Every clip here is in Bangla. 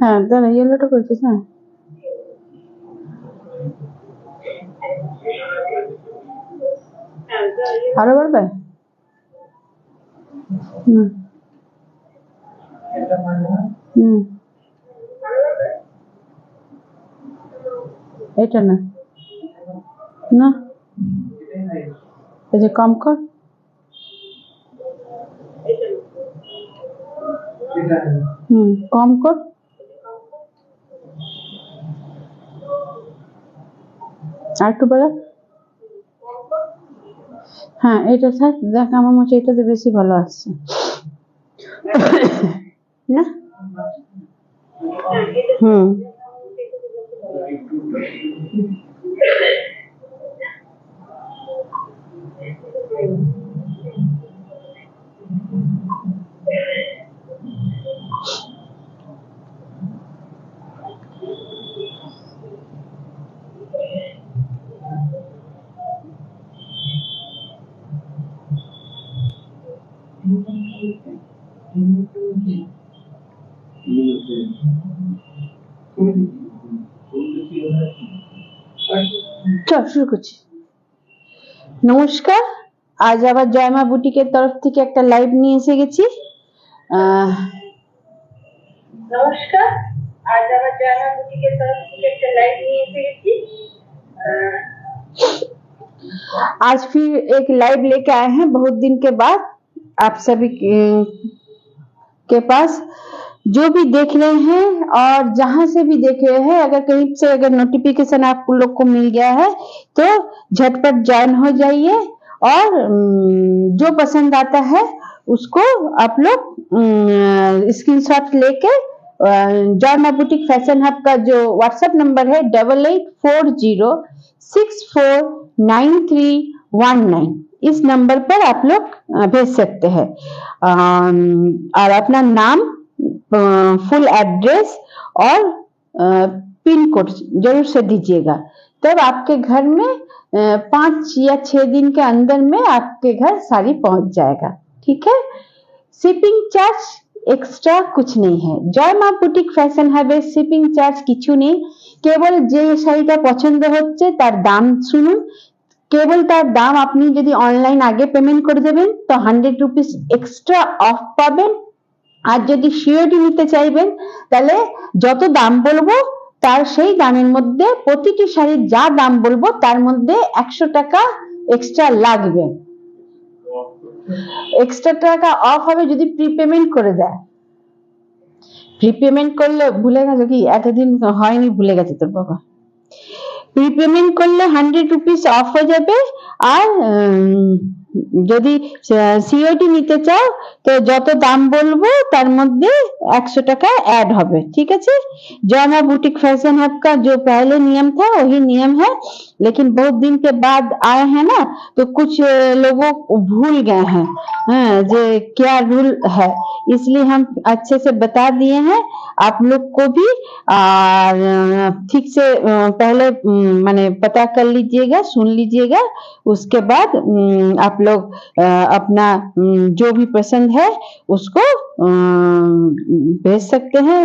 হ্যাঁ দাঁড়া, ইয়েলোটা করছিস না? আরো বাড়বে? হুম হুম, এটা না না, এই যে কম কর। কম কর। আর একটু বাড়া। হ্যাঁ এটা থাক, দেখ আমার মনে হচ্ছে এটাতে বেশি ভালো আসছে না। হুম চল শুরু করছি। নমস্কার, আজ আবার জয়মা বুটিকের তরফ থেকে একটা লাইভ নিয়ে এসে গেছি। নমস্কার, आज आवर जयमा बुटीक के तरफ से एक लाइव लिए थे कि आज फिर एक लाइव लेके आए हैं बहुत दिन के बाद आप सभी के पास। जो भी देख रहे हैं और जहां से भी देख रहे हैं, अगर कहीं से अगर नोटिफिकेशन आप लोग को मिल गया है तो झटपट ज्वाइन हो जाइए और जो पसंद आता है उसको आप लोग स्क्रीनशॉट लेके जॉयमा बुटीक फैशन हब का जो व्हाट्सएप नंबर है 8840649319, इस नंबर पर आप लोग भेज सकते हैं और अपना नाम, फुल एड्रेस और पिन कोड जरूर से दीजिएगा। तब आपके घर में 5 या 6 दिन के अंदर में आपके घर साड़ी पहुंच जाएगा। ठीक है, शिपिंग चार्ज एक्स्ट्रा कुछ नहीं है। জয়মা বুটিক ফ্যাশন হাবে শিপিং চার্জ কিছু নেই, কেবল যে শাড়িটা পছন্দ হচ্ছে তার দাম শুনুন, কেবল তার দাম আপনি যদি অনলাইন আগে পেমেন্ট করে দেবেন তো 100 রুপিস এক্সট্রা অফ পাবেন। আর যদি সিওডি নিতে চাইবেন তাহলে যত দাম বলবো তার সেই দামের মধ্যে প্রতিটি শাড়ির যা দাম বলবো তার মধ্যে 100 টাকা এক্সট্রা লাগবে। এক্সট্রা টাকা অফ হবে যদি প্রিপেমেন্ট করে দেয়। প্রিপেমেন্ট করলে ভুলে গেছো কি, এতদিন হয়নি, ভুলে গেছে তোর বাবা। প্রিপেমেন্ট করলে 100 রুপিস অফ হয়ে যাবে। আর যদি সিওডি নিতে চাও তো যত দাম বলবো তার মধ্যে 100 টাকা ऐड হবে। ठीक है, जयमा बुटीक फैशन हब का जो पहले नियम था वही नियम है, लेकिन बहुत दिन के बाद आए हैं ना तो कुछ लोगों भूल गए हैं जो क्या रूल है, इसलिए हम अच्छे से बता दिए हैं आप लोग को भी। और ठीक से पहले माने पता कर लीजिएगा, सुन लीजिएगा, उसके बाद आप लोग अपना जो भी पसंद है उसको भेज सकते हैं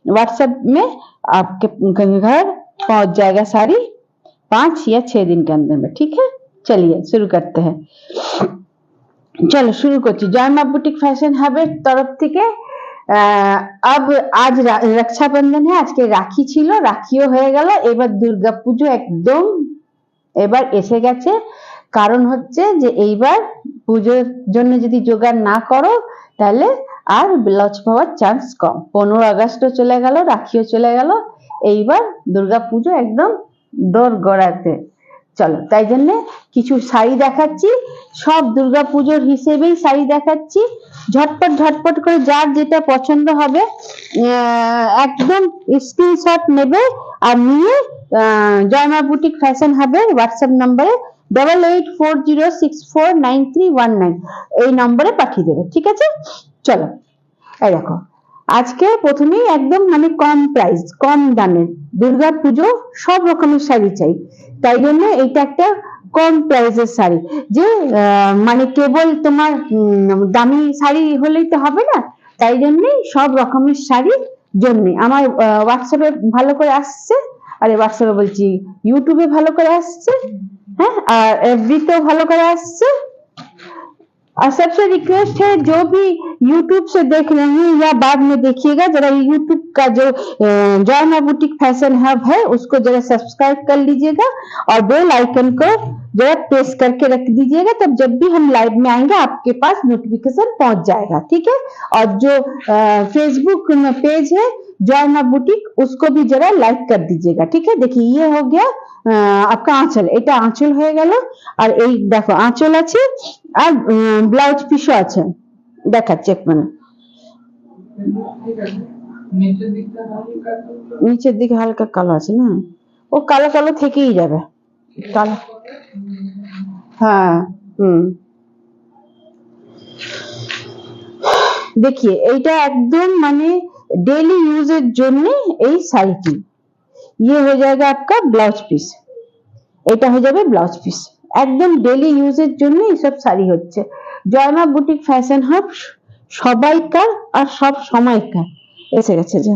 व्हाट्सएप में, आपके घर पहुंच जाएगा साड़ी 5 या 6 दिन के अंदर में। ठीक है, चलिए शुरू करते हैं। चलो शुरू করছি। জয়মা বুটিক ফ্যাশন হাবের তরফ থেকে अब आज रक्षाबंधन है, আজকে রাখি ছিল, রাখিও হয়ে গেল, এবার দুর্গাপুজো একদম এবার এসে গেছে। কারণ হচ্ছে যে এইবার পুজোর জন্য যদি জোগাড় না করো তাহলে আর লস পাওয়ার চান্স কম। 15 আগস্টও চলে গেল, রাখিও চলে গেল, এইবার দুর্গাপুজো একদম দোরগোড়াতে। চলো তাই জন্য কিছু শাড়ি দেখাচ্ছি, সব দুর্গাপুজোর হিসেবেই শাড়ি দেখাচ্ছি। ঝটপট ঝটপট করে যার যেটা পছন্দ হবে একদম স্ক্রিনশট নেবে আর নিয়ে জয়মা বুটিক ফ্যাশন হাবের হোয়াটসঅ্যাপ নম্বরে 8840649319 এই নম্বরে পাঠিয়ে দেবে। ঠিক আছে, চলো এই দেখো আজকে প্রথমেই একদম মানে কম প্রাইস, কম দামের দুর্গাপুজো সব রকমের শাড়ি চাই, তাই জন্য এটা একটা কম প্রাইসের শাড়ি। যে মানে কেবল তোমার দামি শাড়ি হলেই তো হবে না, তাই জন্যই সব রকমের শাড়ি জন্য আমার হোয়াটসঅ্যাপে ভালো করে আসছে, আরে হোয়াটসঅ্যাপে বলছি यूट्यूबे ভালো করে আসছে, হ্যাঁ, আর एफबी তেও भालो করে আসছে। और सबसे रिक्वेस्ट है जो भी YouTube से देख रहे हैं या बाद में देखिएगा, जरा YouTube का जो जय मां बुटीक फैशन हब है उसको जरा सब्सक्राइब कर लीजिएगा और बेल आइकन को जरा प्रेस करके रख दीजिएगा, तब जब भी हम लाइव में आएंगे आपके पास नोटिफिकेशन पहुंच जाएगा, ठीक है। और जो फेसबुक में पेज है जय मां बुटीक उसको भी जरा लाइक कर दीजिएगा, ठीक है। देखिए ये हो गया आपका आंचल, এটা আঁচল হয়ে গেল। আর এই দেখো আঁচল আছে আর ব্লাউজ পিসও আছে, দেখাচ্ছি এক মিনিট। নিচের দিকে হালকা কালো আছে না, ও কালো কালো থেকেই যাবে কালো, হ্যাঁ देखिए এইটা একদম মানে डेली यूजर জন্য এই শাড়িটি, ये हो जाएगा आपका ब्लाउज पीस, এটা হয়ে যাবে ব্লাউজ পিস, একদম ডেইলি ইউজের জন্য এই সব শাড়ি হচ্ছে। জয় মা বুটিক ফ্যাশন হাব সবাইকার আর সব সময়কার এসে গেছে। যে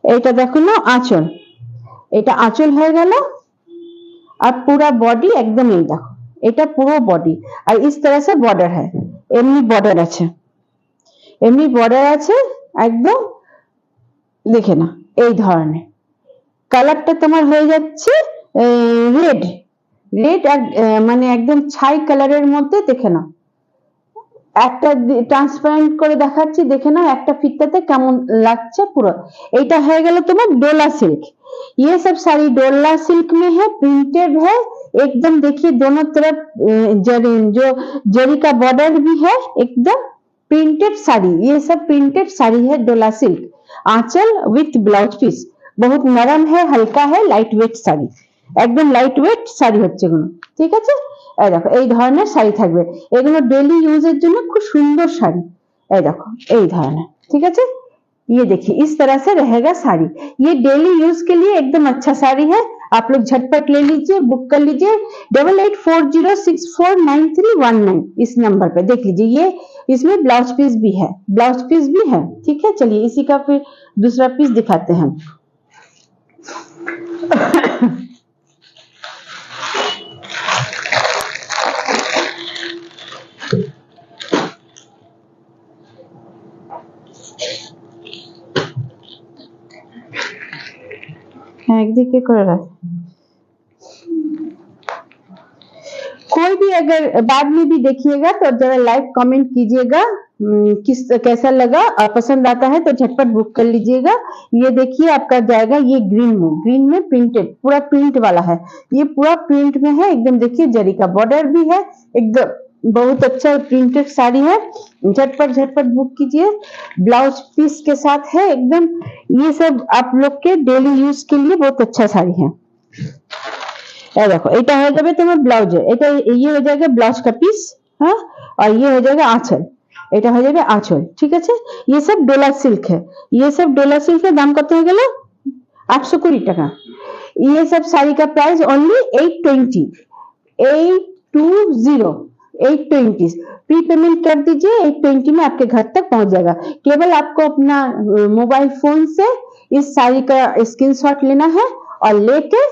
এইটা দেখো না আঁচল, এটা আঁচল হয়ে গেল আর পুরা বডি একদম এই দেখো, এটা পুরো বডি আর इस तरह से बॉर्डर है, এমনি বর্ডার আছে, এমনি বর্ডার আছে একদম, দেখে না এই ধরনের। কালারটা তোমার হয়ে যাচ্ছে রেড রেড মানে একদম ছাই কালারের মধ্যে, দেখে না একটা ট্রান্সপারেন্ট করে দেখাচ্ছি, দেখে না একটা ফিতাতে কেমন লাগছে পুরো। এইটা হয়ে গেল তোমার डोला सिल्क, ये सब साड़ी डोला सिल्क में है, प्रिंटेड है एकदम। देखिए दोनों तरफ जो जरी का बॉर्डर भी है, एकदम प्रिंटेड साड़ी, ये सब प्रिंटेड साड़ी है डोला सिल्क। आंचल विथ ब्लाउज पीस, बहुत नरम है, हल्का है, लाइट वेट শাড়ি, একদম লাইট ওয়েট শাড়ি হচ্ছে এগুলো, ঠিক আছে। এই দেখো এই ধরনের শাড়ি থাকবে, এগুলো ডেইলি ইউজের জন্য খুব সুন্দর শাড়ি, এই দেখো এই ধরনের, ঠিক আছে। ये देखिए इस तरह से रहेगा साड़ी, ये डेली यूज के लिए एकदम अच्छा साड़ी है, आप लोग झटपट ले लीजिए, बुक कर लीजिए 8840649319 इस नंबर पे देख लीजिए। ये इसमें ब्लाउज पीस भी है, ब्लाउज पीस भी है, ठीक है। चलिए इसी का फिर दूसरा पीस दिखाते हैं। একদিকে করে রাখ, कोई भी अगर बाद में भी देखिएगा तो जरा लाइक कमेंट कीजिएगा, किस कैसा लगा और पसंद आता है तो झटपट बुक कर लीजिएगा। ये देखिए आपका जाएगा ये ग्रीन में प्रिंटेड, पूरा प्रिंट वाला है, ये पूरा प्रिंट में है एकदम। देखिए जरी का बॉर्डर भी है, एकदम बहुत अच्छा प्रिंटेड साड़ी है, झटपट बुक कीजिए, ब्लाउज पीस के साथ है एकदम। ये सब आप लोग के डेली यूज के लिए बहुत अच्छा साड़ी है। देखो এটা হয়ে যাবে তোমার ব্লাউজে, এটা ये हो जाएगा ब्लाउज का पीस, हाँ, और ये हो जाएगा आंचल, এটা হয়ে যাবে আঁচল, ঠিক আছে। ये सब डोला सिल्क है, ये सब डोला सिल्क এর দাম কত হয়ে গেল 820 টাকা। ये सब साड़ी का प्राइस ओनली 820 प्री पेमेंट कर दीजिए, 820 में आपके घर तक पहुंच जाएगा। केवल आपको अपना मोबाइल फोन से इस साड़ी का स्क्रीनशॉट लेना है और लेके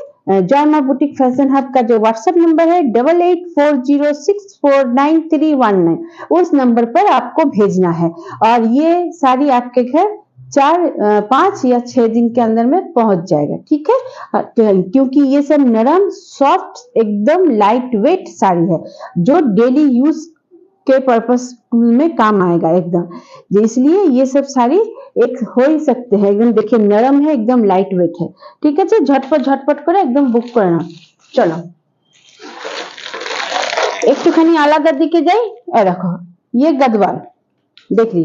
जय मां बुटीक फैशन हब का जो व्हाट्सएप नंबर है 8840649319 उस नंबर पर आपको भेजना है, और ये साड़ी आपके घर 4-5 या 6 दिन के अंदर में पहुंच जाएगा, ठीक है। क्योंकि ये सब नरम सॉफ्ट एकदम लाइट वेट साड़ी है जो डेली यूज के पर्पस में काम आएगा एकदम, इसलिए ये सब साड़ी एक हो ही सकते हैं एकदम। देखिए नरम है, एकदम लाइट वेट है, ठीक है। झटपट করে একদম বুক করে নাও। চলো একটুখানি আলাদা দিকে যাই। এই দেখো ये गदवाल, দেখি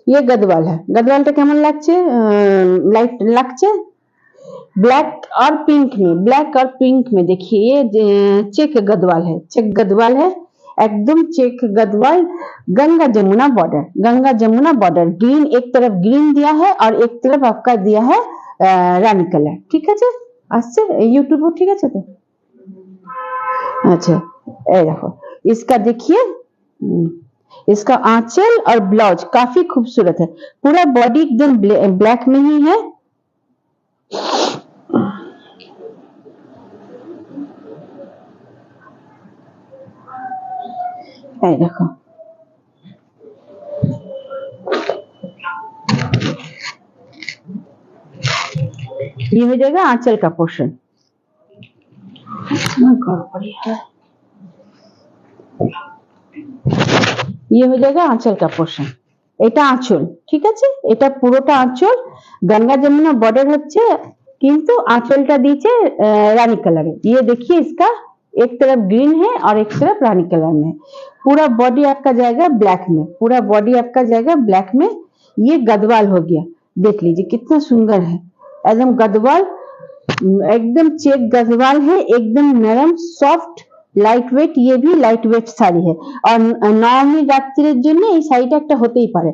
ये गदवाल है, गदवालটা কেমন লাগছে, লাইট লাগছে, ब्लैक और पिंक में देखिए ये चेक गदवाल है, एकदम check Gadwal, Ganga Jamuna border, green एक तरफ ग्रीन दिया है और एक तरफ आपका दिया है रानी कलर, ठीक है। আসছে यूट्यूब ठीक है तो अच्छा। ये देखो इसका देखिए इसका आंचल और ब्लाउज काफी खूबसूरत है, पूरा बॉडी एकदम ब्लैक में ही है। देखो ये हो जाएगा आंचल का पोर्शन। ये हो जाएगा आंचल का पोर्शन, এটা আঁচল, ঠিক আছে, এটা পুরোটা আঁচল, गंगा जमुना बॉर्डर হচ্ছে, কিন্তু আঁচলটা দিয়েছে रानी कलर। ये देखिए इसका एक तरफ ग्रीन है और एक तरफ रानी कलर में। पूरा बॉडी आपका जाएगा ब्लैक में, पूरा बॉडी आपका जाएगा ब्लैक में। ये गदवाल हो गया, देख लीजिए कितना सुंदर है, एकदम गदवाल, एकदम चेक गदवाल है, एकदम नरम सॉफ्ट লাইট ওয়েট। ये भी লাইট ওয়েট শাড়ি है और নবমী রাত্রির জন্য এই শাড়িটা একটা হতেই পারে,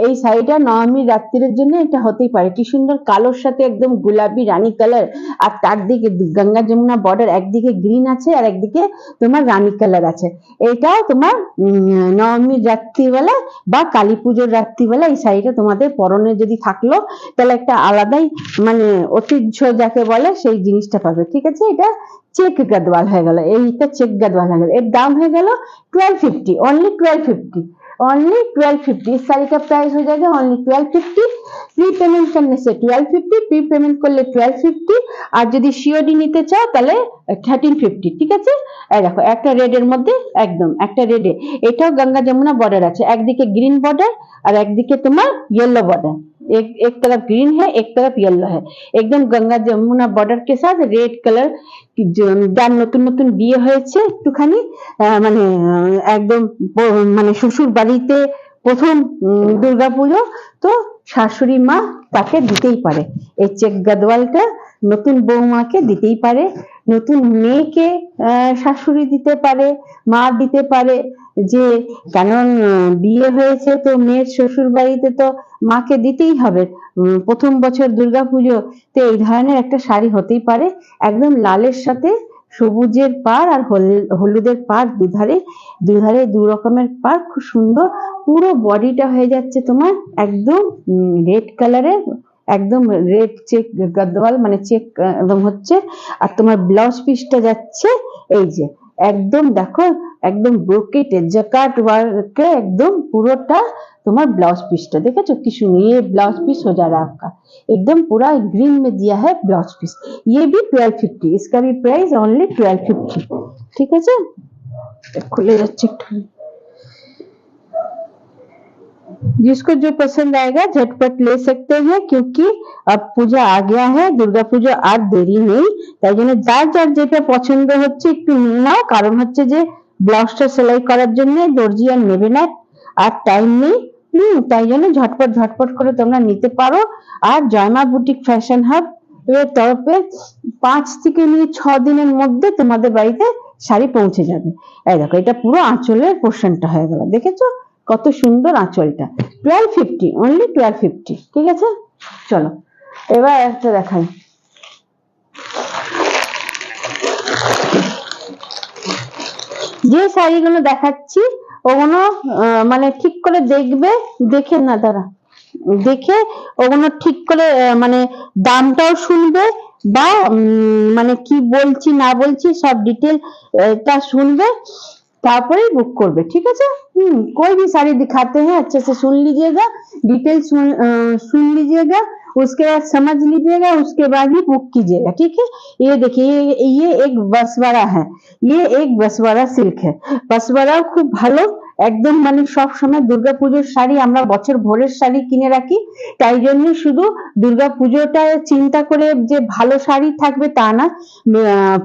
এই শাড়িটা নবমী রাত্রির জন্য এটা হতেই পারে। কি সুন্দর কালোর সাথে একদম গোলাপি রানী কালার, আর তার দিকে গঙ্গা যমুনা বর্ডার, একদিকে গ্রিন আছে আর একদিকে তোমার রানী কালার আছে। এটা তোমার নবমী রাত্রিবেলা বা কালী পুজোর রাত্রিবেলা এই শাড়িটা তোমাদের পরনে যদি থাকলো তাহলে একটা আলাদাই মানে ঐতিহ্য যাকে বলে সেই জিনিসটা পাবে, ঠিক আছে। এটা চেক গদওয়াল হয়ে গেল, এইটা চেক গদওয়াল হয়ে গেল। এর দাম হয়ে গেল 1250, ओनली 1250, ओनली 1250। इस साड़ी का प्राइस हो जाएगा ओनली 1250। प्री पेमेंट करने से 1250, प्री पेमेंट कर ले 1250, আর যদি সিওডি নিতে চাও তাহলে 1350, ঠিক আছে। এই দেখো একটা রেডের মধ্যে, একদম একটা রেডে, এটাও গঙ্গা যমুনা বর্ডার আছে, একদিকে গ্রিন বর্ডার আর একদিকে তোমার येलो बॉर्डर, एक तरफ ग्रीन है एक तरफ येलो है, एकदम गंगा जमुना बॉर्डर के साथ रेड कलर। যার নতুন নতুন বিয়ে হয়েছে একটুখানি মানে একদম মানে শ্বশুর বাড়িতে প্রথম দুর্গাপুজো, তো শাশুড়ি মা তাকে দিতেই পারে এই চেক গদওয়ালটা, নতুন বৌমাকে দিতেই পারে, নতুন মেয়েকে শাশুড়ি দিতে পারে, মা দিতে পারে, যে কারণ বিয়ে হয়েছে তো মেয়ের শ্বশুর বাড়িতে তো মাকে দিতেই হবে প্রথম বছর দুর্গাপুজো। তো এই ধরনের একটা শাড়ি হতেই পারে, একদম লালের সাথে সবুজের পাড় আর হলুদের পাড়, দুধারে দু রকমের পাড়, খুব সুন্দর। পুরো বডিটা হয়ে যাচ্ছে তোমার একদম রেড কালারের, একদম রেড চেক গদওয়াল মানে চেক একদম হচ্ছে। আর তোমার ব্লাউজ পিসটা যাচ্ছে এই যে একদম দেখো एकदम ब्रोकेट जकार्ड वर्क एकदम पूरा तुम्हार ब्लाउज पीसटा देखो कि सुंदर, ये ब्लाउज पीस हो जा रहा है आपका एकदम पूरा ग्रीन में दिया है ब्लाउज पीस। ये भी 1250, इसका भी प्राइस ओनली 1250, ठीक है सर। खुले जिसको जो पसंद आएगा झटपट ले सकते हैं, क्योंकि अब पूजा आ गया है, दुर्गा पूजा আর দেরি নেই, তাই জন্য যার যার যেটা পছন্দ হচ্ছে একটু নাও, কারণ হচ্ছে যে ব্লাউজটা সেলাই করার জন্য দর্জি আর নেবে না আর টাইম নেই, তাই জন্য ঝটপট করে তোমরা নিতে পারো। আর জয়মা বুটিক ফ্যাশন হাব এর তরফে 5 থেকে নিয়ে 6 দিনের মধ্যে তোমাদের বাড়িতে শাড়ি পৌঁছে যাবে। এই দেখো এটা পুরো আঁচলের পোরশনটা হয়ে গেল, দেখেছো কত সুন্দর আঁচলটা। 1250, ओनली 1250, ঠিক আছে। চলো এবার একটা দেখাই, যে শাড়িগুলো দেখাচ্ছি ওগুলো মানে ঠিক করে দেখবে, দেখে না দাঁড়া দেখে ওগুলো ঠিক করে মানে দামটাও শুনবে বা মানে কি বলছি না বলছি সব ডিটেলটা শুনবে, तारपरे बुक करबे, ठीक है। कोई भी साड़ी दिखाते हैं अच्छे से सुन लीजिएगा, डिटेल सुन लीजिएगा, उसके बाद समझ लीजिएगा, उसके बाद ही बुक कीजिएगा, ठीक है। ये देखिए ये एक बसवाड़ा है, ये एक बसवाड़ा सिल्क है, बसवाड़ा खूब ভালো একদম মানে সব সময় দুর্গাপূজার শাড়ি আমরা বছর ভোরের শাড়ি কিনে রাখি, তাই জন্য শুধু দুর্গাপূজাটা চিন্তা করে যে ভালো শাড়ি থাকবে তা না,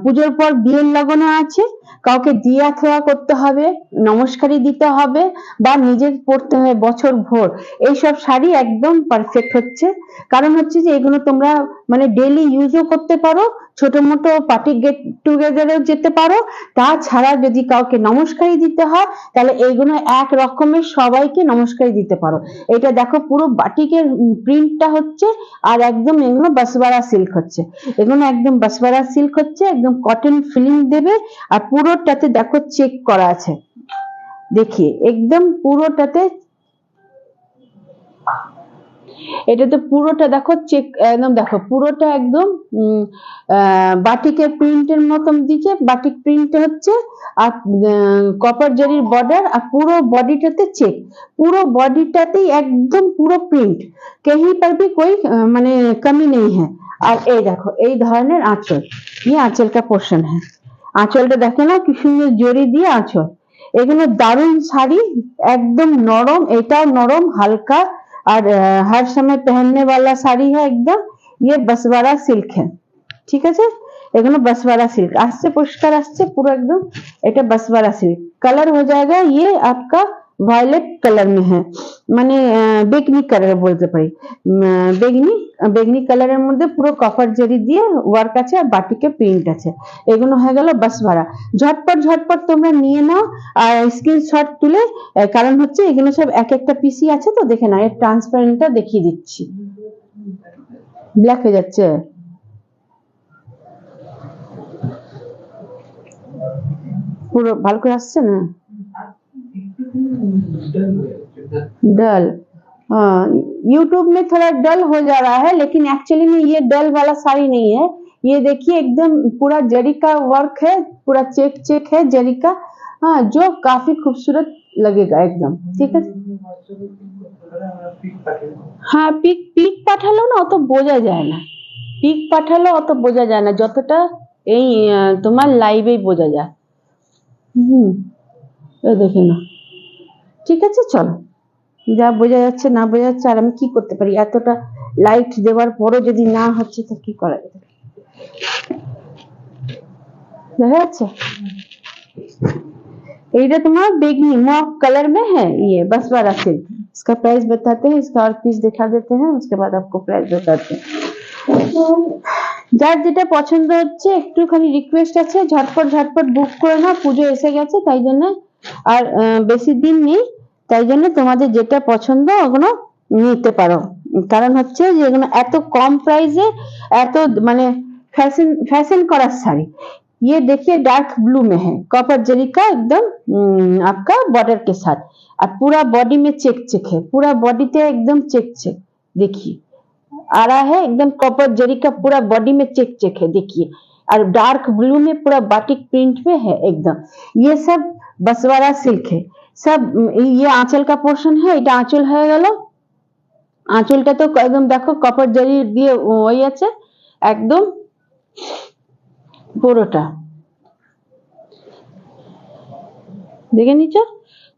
পুজোর পর বিয়ের লগন আছে, কাউকে দিয়া থোয়া করতে হবে, নমস্কারই দিতে হবে বা নিজের পরতে হবে বছর ভোর, এইসব শাড়ি একদম পারফেক্ট হচ্ছে। কারণ হচ্ছে যে এগুলো তোমরা মানে ডেইলি ইউজও করতে পারো, ছোট মোটো পার্টি গেট টুগেদারেও যেতে পারো, তাছাড়া যদি কাউকে নমস্কারই দিতে হয় তাহলে এইগুলো এক রকমের সবাইকে নমস্কারই দিতে পারো। এটা দেখো পুরো বাটিকের প্রিন্টটা হচ্ছে আর একদম এগুলো বাসওয়ারা সিল্ক হচ্ছে, এগুলো একদম বাসওয়ারা সিল্ক হচ্ছে, একদম কটন ফিলিং দেবে আর পুরোটাতে দেখো চেক করা আছে, देखिए एकदम পুরোটাতে, এটা তো পুরোটা দেখো চেক, একদম দেখো পুরোটা একদম বাটিকের প্রিন্টের মতন দিচ্ছে, বাটিক প্রিন্ট হচ্ছে, আর কপার জরির বর্ডার, আর পুরো বডিটাতে চেক, পুরো বডিটাতেই একদম পুরো প্রিন্ট, कहीं पर भी कोई মানে कमी नहीं है। আর এই দেখো এই ধরনের আঁচল, ये आंचल का पोर्शन है, আঁচলটা দেখো না কি সুন্দর জরি দিয়ে আঁচল, এগুলো দারুণ শাড়ি, একদম নরম, এটাও নরম হালকা, और हर समय पहनने वाला साड़ी है एकदम। ये बसवाड़ा सिल्क है, ठीक है, এগুলো बसवाड़ा सिल्क আসছে, পরিষ্কার আসছে পুরো একদম, এটা बसवाड़ा सिल्क। कलर हो जाएगा ये आपका वायलेट कलर में है, মানে বেগনি কালার বলতে পারি, বেগনি বেগনি কালারের মধ্যে পুরো কপার জরি দিয়ে ওয়ার্ক আছে, আর বাটিকে প্রিন্ট আছে, এগুলো হয়ে গেল बसवाड़ा। ঝটপট ঝটপট তোমরা নিয়ে নাও আর স্ক্রিনশট তুলে, কারণ হচ্ছে এগুলো সব এক একটা পিসি আছে তো, দেখে নাও, এর ট্রান্সপারেন্টটা দেখিয়ে দিচ্ছি, ব্ল্যাক হয়ে যাচ্ছে, পুরো ভালো করে আসছে না, डल, हाँ यूट्यूब में थोड़ा डल हो जा रहा है, लेकिन एक्चुअली में ये डल वाला साड़ी नहीं है, ये देखिए एकदम पूरा जरी का वर्क है, पूरा चेक चेक है जरी का, हाँ जो काफी खूबसूरत लगेगा एकदम, ठीक है। हाँ পিক পিক পাঠালো না অত বোঝা যায় না, পিক পাঠালো অত বোঝা যায় না, যতটা এই তোমার লাইভেই বোঝা যায়। এই দেখে না, ঠিক আছে, চলো, যা বোঝা যাচ্ছে না বোঝা যাচ্ছে, আর আমি কি করতে পারি, এতটা লাইট দেওয়ার পরও যদি না হচ্ছে তো কি করা যাবে, দেখা যাচ্ছে। এইটা তোমার বেগনি मॉक कलर में है, ये बसवाड़ा सिल्क, इसका प्राइस बताते हैं, इसका और पीस दिखा देते हैं, उसके बाद आपको प्राइस बताते हैं। যার যেটা পছন্দ হচ্ছে একটুখানি রিকোয়েস্ট আছে, ঝটপট ঝটপট বুক করে নাও, পুজো এসে গেছে তাই জন্য, আর বেশি দিন নেই, তাই জন্য তোমাদের যেটা পছন্দ ওগুলো নিতে পারো, কারণ হচ্ছে যে এগুলো এত কম প্রাইসে, এত মানে फैशन फैशन करा साड़ी। ये देखिए डार्क ब्लू में है, कॉपर जरी का एकदम आपका बॉर्डर के साथ, और पूरा बॉडी में चेक चेक है, पूरा बॉडी पे एकदम चेक चेक देखिए आ रहा है, एकदम कॉपर जरी का पूरा बॉडी में चेक चेक है देखिए, और डार्क ब्लू में पूरा बाटिक प्रिंट में है एकदम। ये सब बसवाड़ा सिल्क है सब, ये आंचल का पोर्शन है, এটা আঁচল হয়ে গেল, আঁচলটা তো একদম দেখো কপার জরি দিয়ে ওই আছে একদম পুরোটা, देखे नीचे,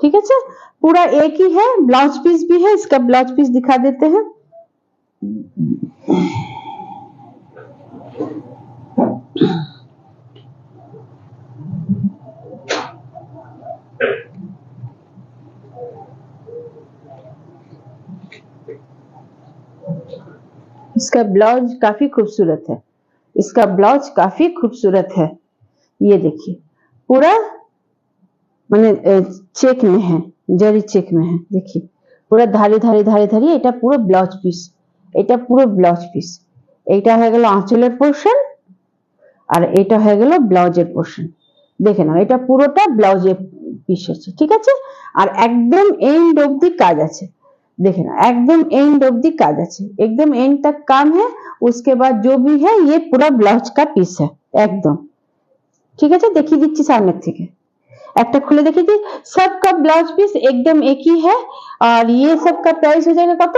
ठीक है, पूरा एक ही है, ब्लाउज पीस भी है, इसका ब्लाउज पीस दिखा देते हैं। इसका ब्लाउज काफी खूबसूरत है, इसका ब्लाउज काफी खूबसूरत है, ये देखिए पूरा মানে চেক में है, जरी चेक में है, देखिए पूरा धारी धारी धारी धारी, এটা পুরো ব্লাউজ পিস, এটা পুরো ব্লাউজ পিস, এইটা হয়ে গেল আঁচলের পোরশন, আর এটা হয়ে গেল ব্লাউজের পোরশন, দেখে নাও এটা পুরোটা ব্লাউজের পিস আছে, ঠিক আছে, আর একদম এন্ড অবধি কাজ আছে, देखे ना एकदम एंड ऑब्धि काज আছে, एकदम एंड तक काम है, उसके बाद जो भी है ये पूरा ब्लाउज का पीस है एकदम, ठीक है, देखिए दिच्छी सामने থেকে একটা খুলে দেখিয়ে দিই, सबका ब्लाउज पीस एकदम एक ही है, और ये सब का प्राइस हो जाएगा कत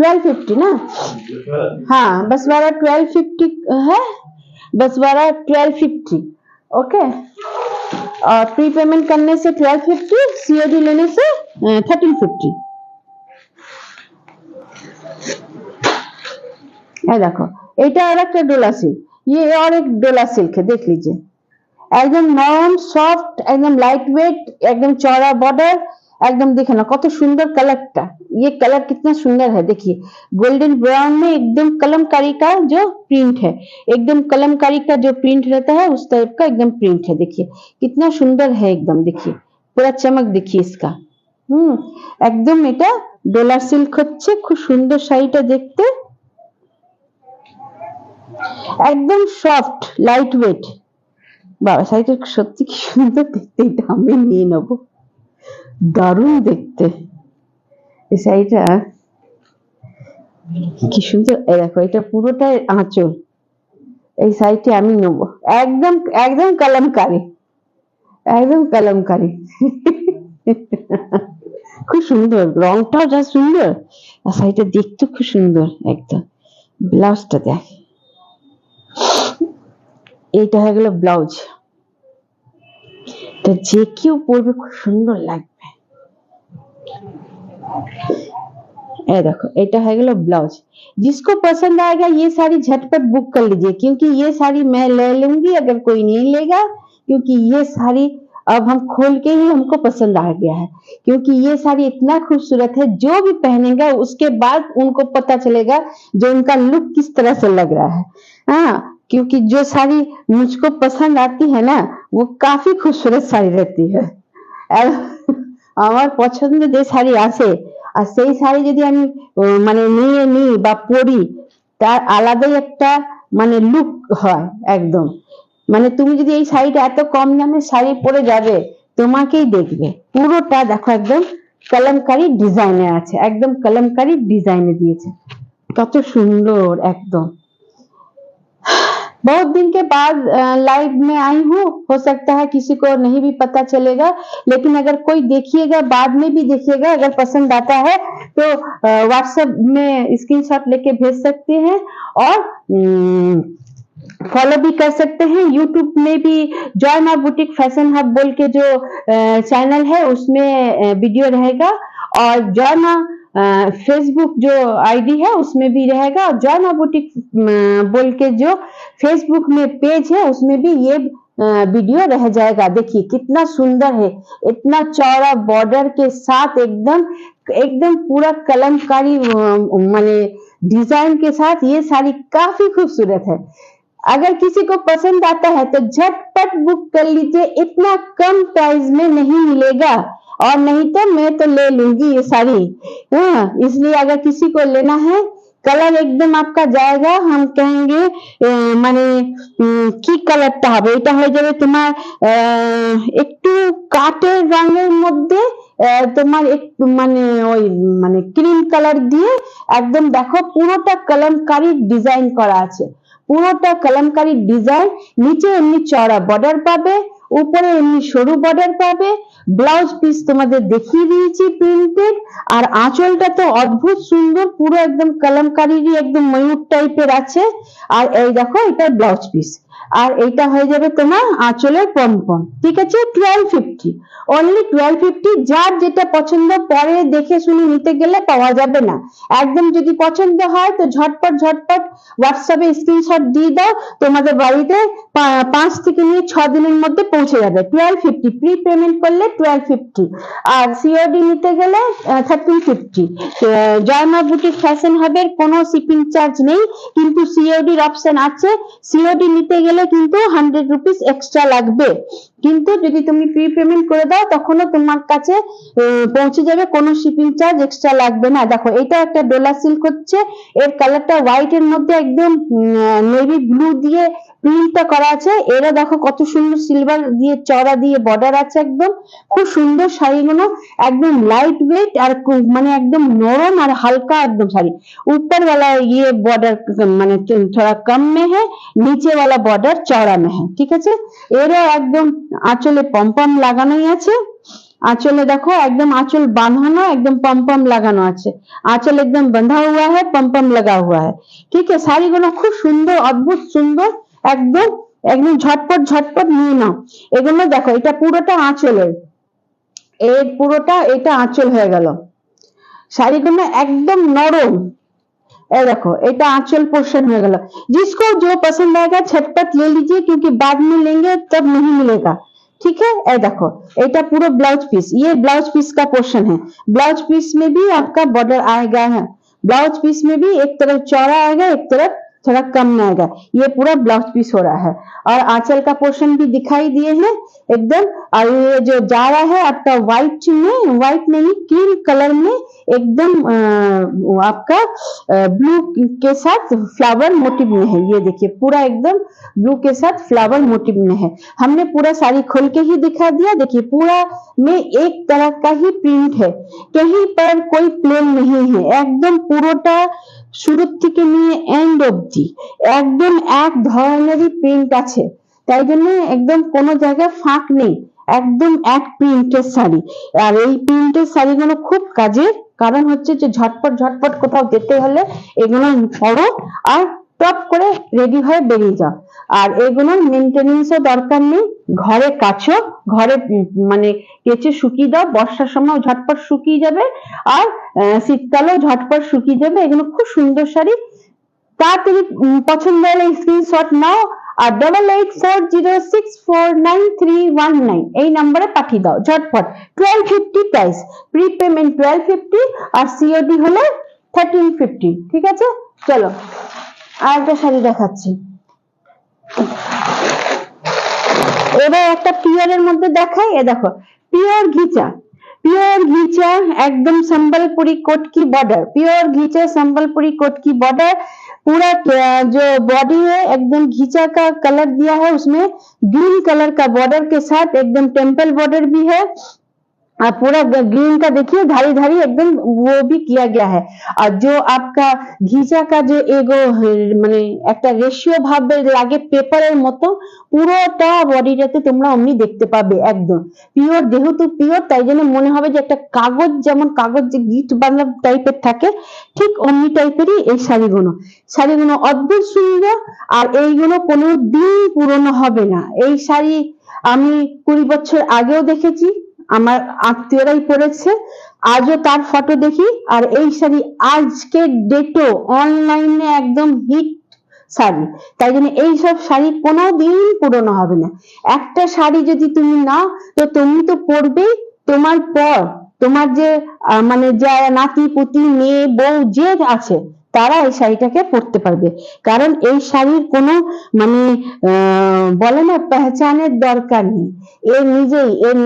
1250 ना, हाँ बसवाड़ा 1250 है, बसवाड़ा 1250, ओके, और प्री पेमेंट करने से 1250, सीओडी लेने से 1350। देखो এটা और एक डोला सिल्क, ये और एक डोला सिल्क है, देख लीजिए एकदम नरम सॉफ्ट, एकदम लाइट वेट, एकदम चौड़ा बॉर्डर, एकदम देखे ना कत सुंदर कलरটা, ये कलर कितना सुंदर है, देखिए गोल्डन ब्राउन में एकदम कलमकारी का जो प्रिंट है, एकदम कलमकारी का जो प्रिंट रहता है उस टाइप का एकदम प्रिंट है, देखिए कितना सुंदर है एकदम, देखिए पूरा चमक देखिए इसका, एकदम এটা ডোলা সিল্ক হচ্ছে, খুব সুন্দর শাড়িটা দেখতে, একদম সফট লাইট ওয়েট, বাবা শাড়িটা সত্যি কি সুন্দর দেখতে, এটা আমি নিয়ে নেবো, দারুণ দেখতে এই শাড়িটা, কি সুন্দর। এই দেখো এটা পুরোটাই আঁচল, এই শাড়িটি আমি নেবো, একদম একদম কলমকারি, একদম কলমকারি। খুব সুন্দর, রংটাও যা সুন্দর আর শাড়িটা দেখতে খুব সুন্দর একদম। ব্লাউজটা দেখ, এইটা হয়ে গেল ব্লাউজ, এটা যে কেউ পরবে খুব সুন্দর লাগবে। ये देखो এটা হয়ে গেল ब्लाउज। जिसको पसंद आएगा ये साड़ी झटपट बुक कर लीजिए, क्योंकि ये साड़ी मैं ले लूंगी अगर कोई नहीं लेगा, क्योंकि ये साड़ी अब हम खोल के ही हमको पसंद आ गया है, क्योंकि ये साड़ी इतना खूबसूरत है, जो भी पहनेगा उसके बाद उनको पता चलेगा जो उनका लुक किस तरह से लग रहा है। हाँ, क्योंकि जो साड़ी मुझको पसंद आती है ना वो काफी खूबसूरत साड़ी रहती है। আমার পছন্দ যে শাড়ি আছে আর সেই শাড়ি যদি আমি মানে নিয়ে নিই বা পরি, তার আলাদাই একটা মানে লুক হয় একদম। মানে তুমি যদি এই শাড়িটা এত কম দামে শাড়ি পরে যাবে, তোমাকেই দেখবে। পুরোটা দেখো একদম কলমকারি ডিজাইনে আছে, একদম কলমকারি ডিজাইনে দিয়েছে, কত সুন্দর एकदम। बहुत दिन के बाद लाइव में आई हूँ, हो सकता है किसी को नहीं भी पता चलेगा, लेकिन अगर कोई देखिएगा बाद में भी देखिएगा, अगर पसंद आता है तो व्हाट्सएप में स्क्रीनशॉट लेके भेज सकते हैं और फॉलो भी कर सकते हैं। यूट्यूब में भी जॉय माँ बुटीक फैशन हब बोल के जो चैनल है उसमें वीडियो रहेगा, और जॉय माँ फेसबुक जो आईडी है उसमें भी रहेगा, और जॉय माँ बुटीक बोल के जो फेसबुक में पेज है उसमें भी ये वीडियो रह जाएगा। देखिए कितना सुंदर है, इतना चौड़ा बॉर्डर के साथ एकदम एकदम पूरा कलमकारी माने डिजाइन के साथ ये साड़ी काफी खूबसूरत है। अगर किसी को पसंद आता है तो झटपट बुक कर लीजिए, इतना कम प्राइस में नहीं मिलेगा, और नहीं तो मैं तो ले लूंगी ये साड़ी। हाँ, इसलिए अगर किसी को लेना है, कलर एकदम आपका जाएगा, हम कहेंगे মানে কি কালারটা হবে, এটা হয়ে যাবে তোমার একটু কাঠের রঙের মধ্যে তোমার একটু মানে ওই মানে ক্রিম কালার দিয়ে একদম দেখো পুরোটা কলমকারি ডিজাইন করা আছে, পুরোটা কলমকারি ডিজাইন, নিচে এমনি চওড়া বর্ডার পাবে, উপরে এমনি সরু বর্ডার পাবে। ব্লাউজ পিস তোমাদের দেখিয়ে দিয়েছি প্রিন্টেড, আর আঁচলটা তো অদ্ভুত সুন্দর, পুরো একদম কলমকারিরই একদম ময়ূর টাইপের আছে। আর এই দেখো এটা ব্লাউজ পিস, আর এইটা হয়ে যাবে তোমার আঁচলের পমপম। ঠিক আছে, 1250, অনলি 1250। যার যেটা পছন্দ পরে দেখে শুনে নিতে গেলে পাওয়া যাবে না, একদম যদি পছন্দ হয় তো ঝটপট ঝটপট হোয়াটসঅ্যাপে স্ক্রিনশট দিয়ে দাও, তোমাদের বাড়িতে 5 থেকে নিয়ে 6 দিনের মধ্যে পৌঁছে যাবে। 1250 প্রি পেমেন্ট করলে 1250, আর সিওডি নিতে গেলে 1350। জয় মা বুটিক ফ্যাশন হাবের কোনো শিপিং চার্জ নেই, কিন্তু সিওডির অপশন আছে। সিওডি নিতে গেলে কিন্তু 100 রুপিস এক্সট্রা লাগবে, কিন্তু যদি তুমি প্রি পেমেন্ট করে দাও তখনও তোমার কাছে পৌঁছে যাবে, কোনো শিপিং চার্জ এক্সট্রা লাগবে না। দেখো এটা একটা ডোলা সিল্ক হচ্ছে, এর কালারটা হোয়াইট এর মধ্যে একদম নেভি ব্লু দিয়ে প্রিন্টটা করা আছে। এরা দেখো কত সুন্দর সিলভার দিয়ে চওড়া দিয়ে বর্ডার আছে, একদম খুব সুন্দর শাড়িগুলো, একদম লাইট ওয়েট আর মানে একদম নরম আর হালকা एकदम শাড়ি। ऊपर वाला ये बॉर्डर মানে थोड़ा कम में है, नीचे वाला बॉर्डर चौड़ा में है। ठीक আছে, এরা একদম আঁচলে পমপম লাগানোই আছে, आंचल देखो एकदम आंचल बांधाना, एकदम पम लगाना আছে, आंचल एकदम बंधा हुआ है, पम लगा हुआ है। ठीक है, শাড়িগুলো খুব সুন্দর, অদ্ভুত সুন্দর, একদম একদম ঝটপট ঝটপট নিয়ে নাও। এগুলো দেখো এটা পুরোটা আঁচলের, এর পুরোটা এটা আঁচল হয়ে গেল, শাড়িগুলো একদম নরম। ये देखो এটা आंचल पोर्शन हो गया। जिसको जो पसंद आएगा झटपट ले लीजिए, क्योंकि बाद में लेंगे तब नहीं मिलेगा। ठीक है, ये देखो এটা पूरा ब्लाउज पीस, ये ब्लाउज पीस का पोर्शन है। ब्लाउज पीस में भी आपका बॉर्डर आएगा है, ब्लाउज पीस में भी एक तरफ चौड़ा आएगा, एक तरफ थोड़ा कम में आएगा। ये पूरा ब्लाउज पीस हो रहा है और आंचल का पोर्शन भी दिखाई दिए हैं एकदम। और ये जो जा रहा है आपका व्हाइट में, व्हाइट नहीं क्रीम कलर में एकदम आपका ब्लू के साथ फ्लावर मोटिव में है। ये देखिए पूरा एकदम ब्लू के साथ फ्लावर मोटिव में है। हमने पूरा साड़ी खोल के ही दिखा दिया। देखिए पूरा में एक तरह का ही प्रिंट है, कहीं पर कोई प्लेन नहीं है, एकदम পুরোটা শুরু থেকে নিয়ে এন্ড অবধি একদম এক ধরনেরই প্রিন্ট আছে, তাই জন্য একদম কোনো জায়গায় ফাঁক নেই, একদম এক প্রিন্টের শাড়ি। আর এই প্রিন্টের শাড়িগুলো খুব কাজের, কারণ হচ্ছে যে ঝটপট ঝটপট কোথাও যেতে হলে এগুলো পরো আর টপ করে রেডি হয়ে বেরিয়ে যাও। আর এগুলোর মেনটেনেন্সও দরকার নেই, ঘরে কাছো, ঘরে মানে কেচে শুকিয়ে দাও, বর্ষার সময় ঝটপট শুকিয়ে যাবে আর শীতকালেও ঝটপট শুকিয়ে যাবে। এগুলো খুব সুন্দর শাড়ি, তাড়াতাড়ি পছন্দ হলে স্ক্রিনশট নাও আর 8840649319 এই নম্বরে পাঠিয়ে দাও ঝটপট। 1250 প্রাইস, প্রি পেমেন্ট 1250 আর সিওডি হলে 1350। ঠিক আছে, চলো আর একটা শাড়ি দেখাচ্ছি। এবার একটা পিওরের মধ্যে দেখাই। এ দেখো পিওর ঘিচা, प्योर घिचा एकदम संबलपुरी कोट की बॉर्डर, प्योर घिचा संबलपुरी कोट की बॉर्डर। पूरा जो बॉडी है एकदम घिचा का कलर दिया है, उसमें ग्रीन कलर का बॉर्डर के साथ एकदम टेम्पल बॉर्डर भी है और पूरा ग्रीन का देखिए धारी धारी एकदम वो भी किया गया है। और जो आपका घिचा का जो एगो মানে একটা রেশিও ভাবে লাগে পেপারের মতো, পুরোটা বডিটাতে তোমরা অমনি দেখতে পাবে। একদম পিওর, যেহেতু পিওর তাই জন্য মনে হবে যে একটা কাগজ, যেমন কাগজ যে গিট বাংলা টাইপের থাকে ঠিক অমনি টাইপেরই এই শাড়িগুলো। শাড়িগুলো অদ্ভুত সুন্দর আর এইগুলো কোনো দিন পুরনো হবে না। এই শাড়ি আমি 20 বছর আগেও দেখেছি, আমার আত্মীয়রাই পরেছে, আজও তার ফটো দেখি। আর এই শাড়ি আজকের ডেটও অনলাইনে একদম হিট শাড়ি, তাই জন্য এইসব শাড়ি কোনোদিন পুরনো হবে না। একটা শাড়ি যদি তুমি নাও তো তুমি তো পরবেই, তোমার পর তোমার যে মানে যারা নাতি পুতি মেয়ে বউ যে আছে তারা এই শাড়িটাকে পরতে পারবে। কারণ এই শাড়ির কোনো মানে বলে না পেহচানের দরকার নেই, এর নিজেই এর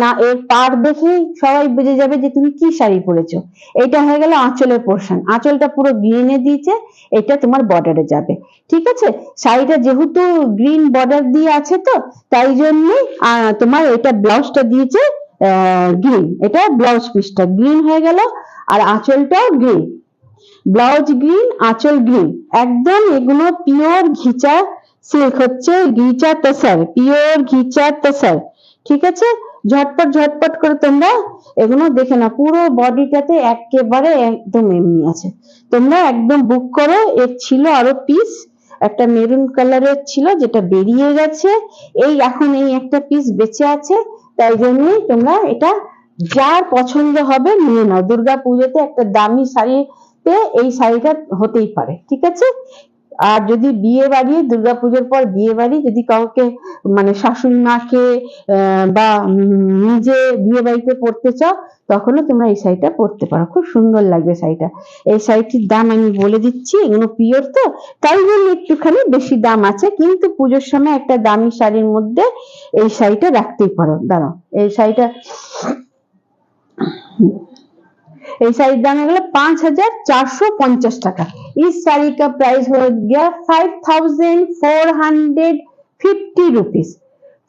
পাড় দেখেই সবাই বুঝে যাবে যে তুমি কি শাড়ি পরেছো। এটা হয়ে গেল আঁচলের পোর্শন, আঁচলটা পুরো গ্রিনে দিয়েছে, এটা তোমার বর্ডারে যাবে। ঠিক আছে, শাড়িটা যেহেতু গ্রিন বর্ডার দিয়ে আছে তো তাই জন্যই তোমার এটা ব্লাউজটা দিয়েছে গ্রিন, এটা ব্লাউজ পিসটা গ্রিন হয়ে গেল আর আঁচলটাও গ্রিন, ব্লাউজ গ্রিন আঁচল গ্রিন। একদম এগুলো পিওর ঘিচা সিল্ক, হচ্ছে ঘিচা তসর, পিওর ঘিচা তসর। ঠিক আছে, ঝটপট ঝটপট করে তোমরা এগুলো দেখে না, পুরো বডিটাতে একেবারে একদম এমনি আছে। তোমরা একদম বুক করো। এর ছিল আরো পিস, একটা মেরুন কালারের ছিল যেটা বেরিয়ে গেছে, এই এখন এই একটা পিস বেঁচে আছে, তাই জন্যই তোমরা এটা যার পছন্দ হবে নিয়ে নাও। দুর্গা পুজোতে একটা দামি শাড়িতে এই শাড়িটা হতেই পারে। ঠিক আছে, আর যদি বিয়ে বাড়ি, দুর্গাপুজোর পর বিয়ে বাড়ি যদি কাউকে মানে শাশুড়ি মাকে বা নিজে বিয়ে বাড়িতে পড়তে চাও তখনও তোমরা এই শাড়িটা পরতে পারো, খুব সুন্দর লাগবে শাড়িটা। এই শাড়িটির দাম আমি বলে দিচ্ছি, এগুলো পিওর তো তাই জন্য একটুখানি বেশি দাম আছে, কিন্তু পুজোর সময় একটা দামি শাড়ির মধ্যে এই শাড়িটা রাখতেই পারো। দাঁড়াও, এই শাড়িটা এই শাড়ির দাম হলো 5450 টাকা। इस साड़ी का प्राइस हो गया 5450 रुपीज,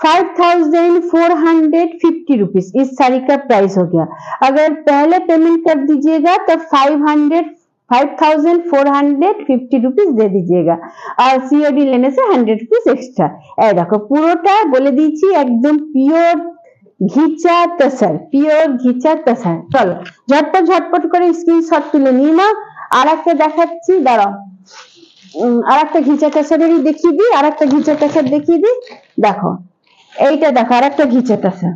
5450 रुपीज इस साड़ी का प्राइस हो गया। अगर पहले पेमेंट कर दीजिएगा तो 5450 रुपीज दे दीजिएगा और सीओडी लेने से 100 रुपीज एक्स्ट्रा। এই দেখো পুরোটা বলে দিচ্ছি একদম পিওর ঘিচা তসর, পিওর ঘিচা তসর। চলো ঝটপট ঝটপট করে স্ক্রিনশট তুলে নিয়ে নাও। আর একটা দেখাচ্ছি, দাঁড়াও আর একটা ঘিচা তসরেরই দেখিয়ে দিই, আর একটা ঘিচা তসর দেখিয়ে দিই। দেখো এইটা দেখো আর একটা ঘিচা তসর,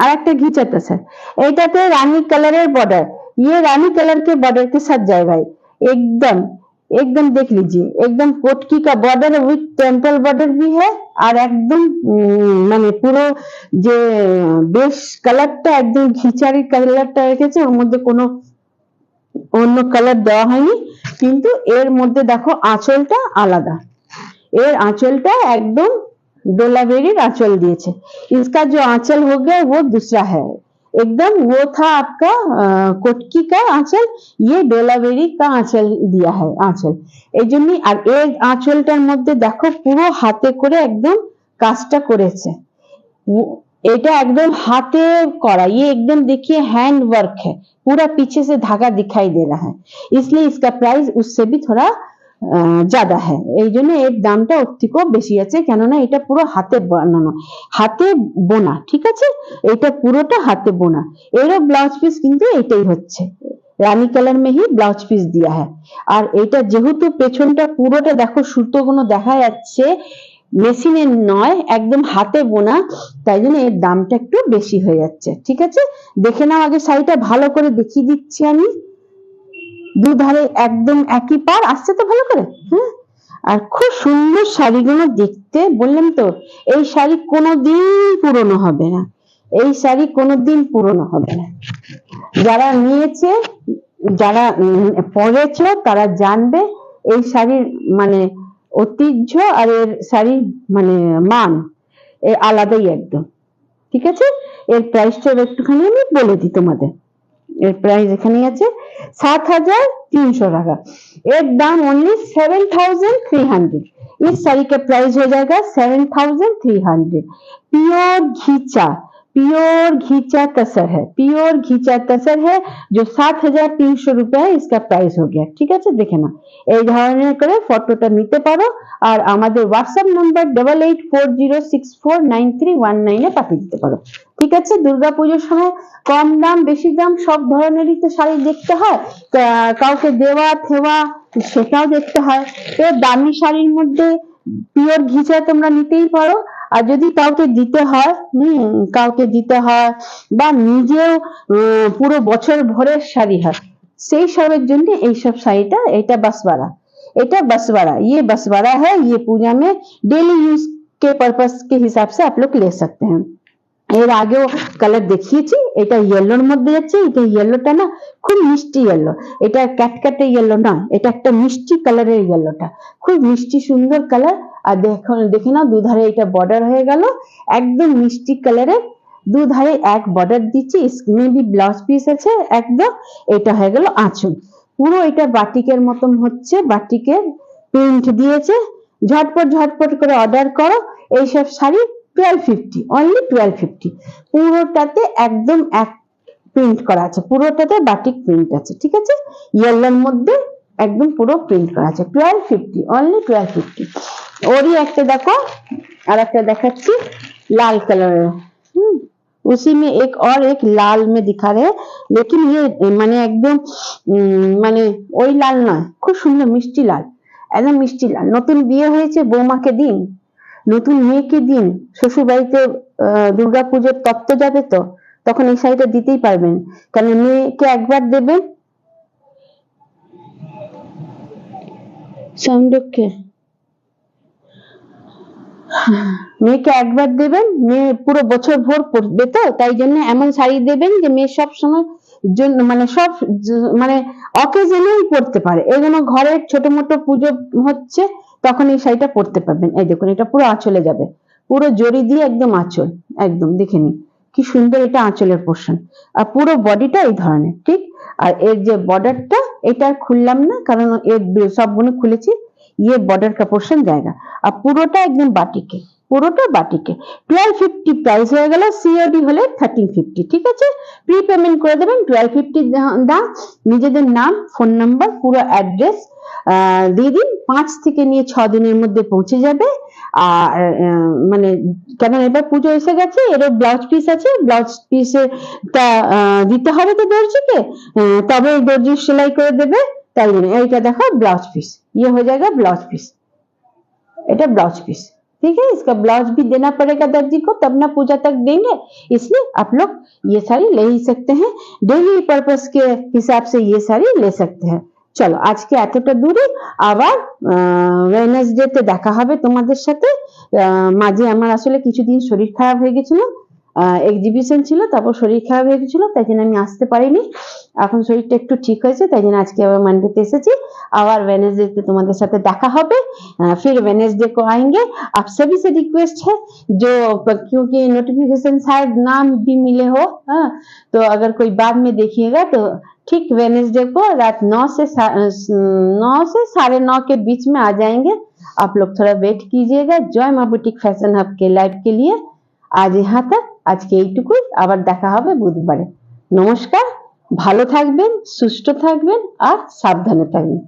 আর একটা घिचा तसर। এইটাতে রানী কালারের বর্ডার, ये रानी कलर के बॉर्डर के साथ जाएगा, एकदम एकदम देख लीजिए, एकदम कोटकी का बॉर्डर विथ टेम्पल बॉर्डर भी है और एकदम মানে পুরো যে বেশ কালারটা একদম ঘিচারি কালারটা রেখেছে, ওর মধ্যে কোনো অন্য কালার দেওয়া হয়নি, কিন্তু এর মধ্যে দেখো আঁচলটা আলাদা, এর आंचलটা एकदम डोलावेरी आंचल दिए। इसका जो आंचल हो गया वो दूसरा है, एकदम वो था आपका कोटकी का आंचल, ये डोलावेरी का आंचल दिया है आंचल। এই জন্যই আর এই আঁচলটার মধ্যে দেখো পুরো হাতে করে একদম কাজটা করেছে, এটা एकदम हाथे करा, ये एकदम देखिए हैंड वर्क है, पूरा पीछे से धागा दिखाई दे रहा है, इसलिए इसका प्राइस उससे भी थोड़ा ज्यादा है। এই জন্য এর দামটা ওর থেকেও বেশি আছে, কেননা এটা পুরো হাতে বানানো, হাতে বোনা, ঠিক আছে, এটা পুরোটা হাতে বোনা। এরও ব্লাউজ পিস কিন্তু এটাই হচ্ছে, রানী কালার में ही ব্লাউজ পিস दिया है। আর এটা যেহেতু পেছনটা পুরোটা দেখো সুতোগুলো দেখা যাচ্ছে, মেশিনের নয় একদম হাতে বোনা, তাই জন্য এর দামটা একটু বেশি হয়ে যাচ্ছে, ঠিক আছে। দেখে নাও আগে শাড়িটা ভালো করে দেখিয়ে দিচ্ছি আমি, দুধারে একদম একই পার আসছে তো ভালো করে, হ্যাঁ। আর খুব সুন্দর শাড়িগুলো দেখতে, বললাম তো এই শাড়ি কোনোদিন পুরনো হবে না, এই শাড়ি কোনোদিন পুরনো হবে না। যারা নিয়েছে, যারা পরেছে তারা জানবে এই শাড়ির মানে ঐতিহ্য আর এর শাড়ির মানে মান এর আলাদাই একদম, ঠিক আছে। এর প্রাইসটা একটুখানি আমি বলে দিই তোমাদের, এর প্রাইস এখানে আছে 7,300 টাকা, এর দাম ओनली 7,300। इस साड़ी का प्राइस हो जाएगा 7,300। प्योर घीचा तसर है, प्योर घीचा तसर है, जो 7,300 रुपए है, इसका प्राइस हो गया, ठीक है। देखे ना এই ধরনের করে ফটোটা নিতে পারো, আর আমাদের হোয়াটসঅ্যাপ নাম্বার 8840649319 এ পাঠিয়ে দিতে পারো, ঠিক আছে। দুর্গাপূজার সময় কম দাম বেশি দাম সব ধরনেরই তো শাড়ি দেখতে হয়, কাউকে দেওয়া থেওয়া সেটাও দেখতে হয়। তো দামি শাড়ির মধ্যে পিওর ঘিচা তোমরা নিতেই পারো, আর যদি কাউকে দিতে হয়, কাউকে দিতে হয় বা নিজেও পুরো বছর ভরের শাড়ি হয়, সেই সবের জন্য এইসব শাড়িটা, এটা बसवाड़ा, এটা बसवाड़ा, ये बसवाड़ा है, ये पूजा में डेली यूज के पर्पस के हिसाब से आप लोग ले सकते हैं। এর আগেও কালার দেখিয়েছি, এটা ইয়েলোর মধ্যে যাচ্ছে, এটা ইয়েলোটা না খুব মিষ্টি ইয়েলো, এটা ক্যাটক্যাটে ইয়েলো নয়, এটা একটা মিষ্টি কালারের ইয়েলোটা, খুব মিষ্টি সুন্দর কালার। আর দেখে নাও দুধারে এটা বর্ডার হয়ে গেল একদম মিষ্টি কালারের, দুধারে এক বর্ডার দিচ্ছি, इसमें भी ব্লাউজ পিস আছে একদম, এটা হয়ে গেল আঁচল, পুরো এটা বাটিকের মতন হচ্ছে, বাটিকের প্রিন্ট দিয়েছে। ঝটপট ঝটপট করে অর্ডার করো, এইসব শাড়ি 1250, অনলি 1250, পুরোটাতে একদম এক প্রিন্ট করা আছে, পুরোটাতে বাটিক প্রিন্ট আছে, ঠিক আছে, ইয়েলোর মধ্যে একদম পুরো প্রিন্ট করা আছে, 1250, অনলি 1250। ওরই একটা দেখো, আর একটা দেখাচ্ছি লাল কালারের, उसी में एक और एक लाल में दिखा रहे हैं, लेकिन ये माने एकदम माने ওই লাল নয়, খুব সুন্দর মিষ্টি লাল, একদম মিষ্টি লাল। নতুন বিয়ে হয়েছে বৌমাকে দিন, নতুন মেয়েকে দিন, শ্বশুর বাড়িতে দুর্গাপুজোর তত্ত্ব যাবে তো, তখন এই শাড়িটা দিতেই পারবেন, কারণ মেয়েকে একবার দেবেন সৌন্দর্যকে, মেয়েকে একবার দেবেন, মেয়ে পুরো বছর ভোর পরবে তো, তাই জন্য এমন শাড়ি দেবেন যে মেয়ে সব সময় জন্য মানে সব মানে অকেজনেই পরতে পারে। এই জন্য ঘরের ছোট মোটো পুজো হচ্ছে তখন এই শাড়িটা পরতে পারবেন। এই দেখুন এটা পুরো আঁচলে যাবে, পুরো জড়ি দিয়ে একদম আঁচল, একদম দেখে নিন কি সুন্দর, এটা আঁচলের পোর্শন, আর পুরো বডিটা এই ধরনের, ঠিক। আর এর যে বর্ডারটা এটা খুললাম না, কারণ এর সবগুলো খুলেছি, ये बॉर्डर का पोर्शन जाएगा, अब পুরোটা একদম বাটিকে, পুরোটা বাটিকে। 1250 প্রাইস হয়ে গেল, সিওডি হলে 1350, ঠিক আছে। প্রি পেমেন্ট করে দেবেন 1250 দাম, নিজেদের নাম ফোন নাম্বার পুরো অ্যাড্রেস দিয়ে দিন, 5 থেকে নিয়ে 6 দিনের মধ্যে পৌঁছে যাবে। আর মানে কেন এবার পুজো এসে গেছে, এর ব্লাউজ পিস আছে, ব্লাউজ পিসে তা দিতে হবে তো দর্জিকে, তবে দর্জি সেলাই করে দেবে, তাই জন্য এইটা দেখো ब्लाउज पीस, ये हो जाएगा ब्लाउज पीस, এটা ब्लाउज पीस, ठीक है। इसका ब्लाउज भी देना पड़ेगा दर्जी को, तब ना पूजा तक देंगे, इसलिए आप लोग ये साड़ी ले ही सकते हैं, डेली पर्पस के हिसाब से ये साड़ी ले सकते हैं। চলো আজকে এতটা দূরে, আবার ওয়েডনেসডে তে দেখা হবে তোমাদের সাথে। মাঝে আমার আসলে কিছুদিন শরীর খারাপ হয়ে গেছিল, এক্সিবিশন ছিল, তারপর শরীর খারাপ হয়ে গেছিল, তাই জন্য আমি আসতে পারিনি। এখন শরীরটা একটু ঠিক হয়েছে, তাই জন্য আজকে আবার মানডেতে এসেছি। আবার वेडनेसडे তোমাদের সাথে দেখা হবে। फिर वेडनेसडे को आएंगे। आप सभी से रिक्वेस्ट है जो, क्योंकि नोटिफिकेशन शायद नाम भी मिले हो, हाँ, तो अगर कोई बाद में देखिएगा तो ठीक वेडनेसडे को रात 9 से 9:30 के बीच में आ जाएंगे। आप लोग थोड़ा वेट कीजिएगा जय मां बुटीक फैशन हब के लाइव के लिए। আজ यहाँ तक, আজকে এইটুকুই, আবার দেখা হবে বুধবারে। নমস্কার, ভালো থাকবেন, সুস্থ থাকবেন আর সাবধানে থাকবেন।